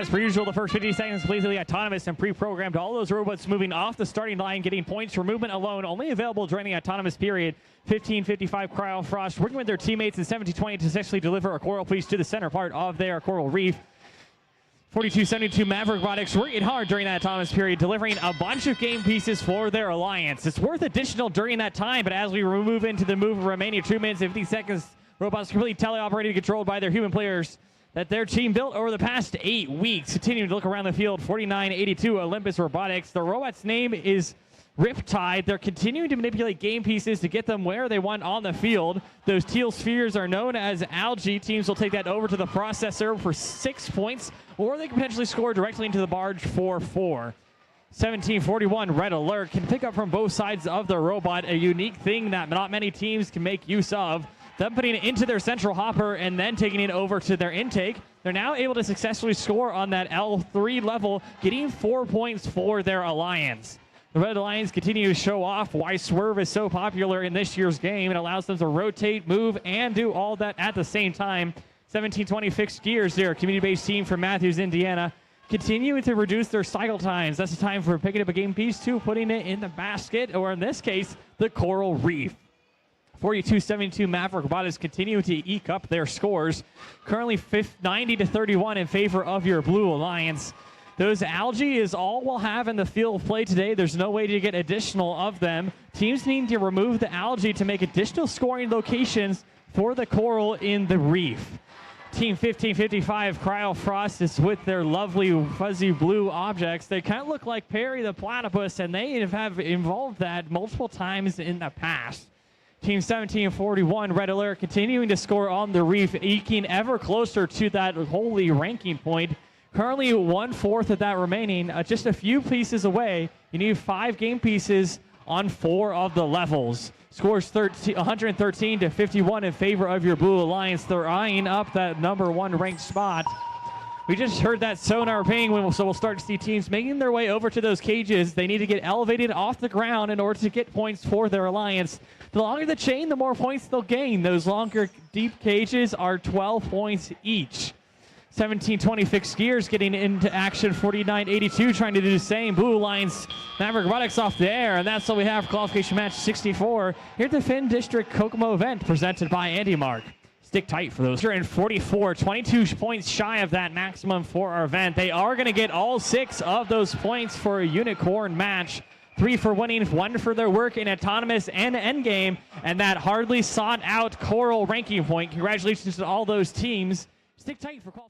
As per usual, the first 50 seconds completely autonomous and pre-programmed. All those robots moving off the starting line, getting points for movement alone, only available during the autonomous period. 15:55 Cryo Frost working with their teammates in 17:20 to successfully deliver a coral piece to the center part of their coral reef. 42:72 Maverick Robotics working hard during that autonomous period, delivering a bunch of game pieces for their alliance. It's worth additional during that time, but as we move into the move of remaining 2 minutes and 50 seconds, robots completely teleoperated, controlled by their human players that their team built over the past 8 weeks. Continuing to look around the field, 4982 Olympus Robotics. The robot's name is Riptide. They're continuing to manipulate game pieces to get them where they want on the field. Those teal spheres are known as algae. Teams will take that over to the processor for 6 points, or they can potentially score directly into the barge for 4. 1741 Red Alert can pick up from both sides of the robot, a unique thing that not many teams can make use of. Them putting it into their central hopper and then taking it over to their intake. They're now able to successfully score on that L3 level, getting 4 points for their alliance. The Red Alliance continue to show off why Swerve is so popular in this year's game. It allows them to rotate, move, and do all that at the same time. 1720 Fixed Gears, their community-based team from Matthews, Indiana, continuing to reduce their cycle times. That's the time for picking up a game piece to putting it in the basket, or in this case, the coral reef. 42:72 Maverick Robotics continue to eke up their scores. Currently 90-31 in favor of your Blue Alliance. Those algae is all we'll have in the field of play today. There's no way to get additional of them. Teams need to remove the algae to make additional scoring locations for the coral in the reef. Team 1555 Cryo Frost is with their lovely fuzzy blue objects. They kind of look like Perry the Platypus, and they have involved that multiple times in the past. Team 1741 Red Alert continuing to score on the reef, eking ever closer to that holy ranking point. Currently 1/4 of that remaining, just a few pieces away. You need 5 game pieces on 4 of the levels. Scores 113-51 in favor of your Blue Alliance. They're eyeing up that #1 ranked spot. We just heard that sonar ping, so we'll start to see teams making their way over to those cages. They need to get elevated off the ground in order to get points for their alliance. The longer the chain, the more points they'll gain. Those longer, deep cages are 12 points each. 1720 Fixed Gears getting into action. 4982 trying to do the same. Blue Alliance, Maverick Robotics off the air, and that's all we have for qualification match 64 here at the Finn District Kokomo event presented by Andy Mark. Stick tight for those. You're in 44, 22 points shy of that maximum for our event. They are going to get all 6 of those points for a unicorn match. 3 for winning, 1 for their work in autonomous and endgame, and that hardly sought out coral ranking point. Congratulations to all those teams. Stick tight for call.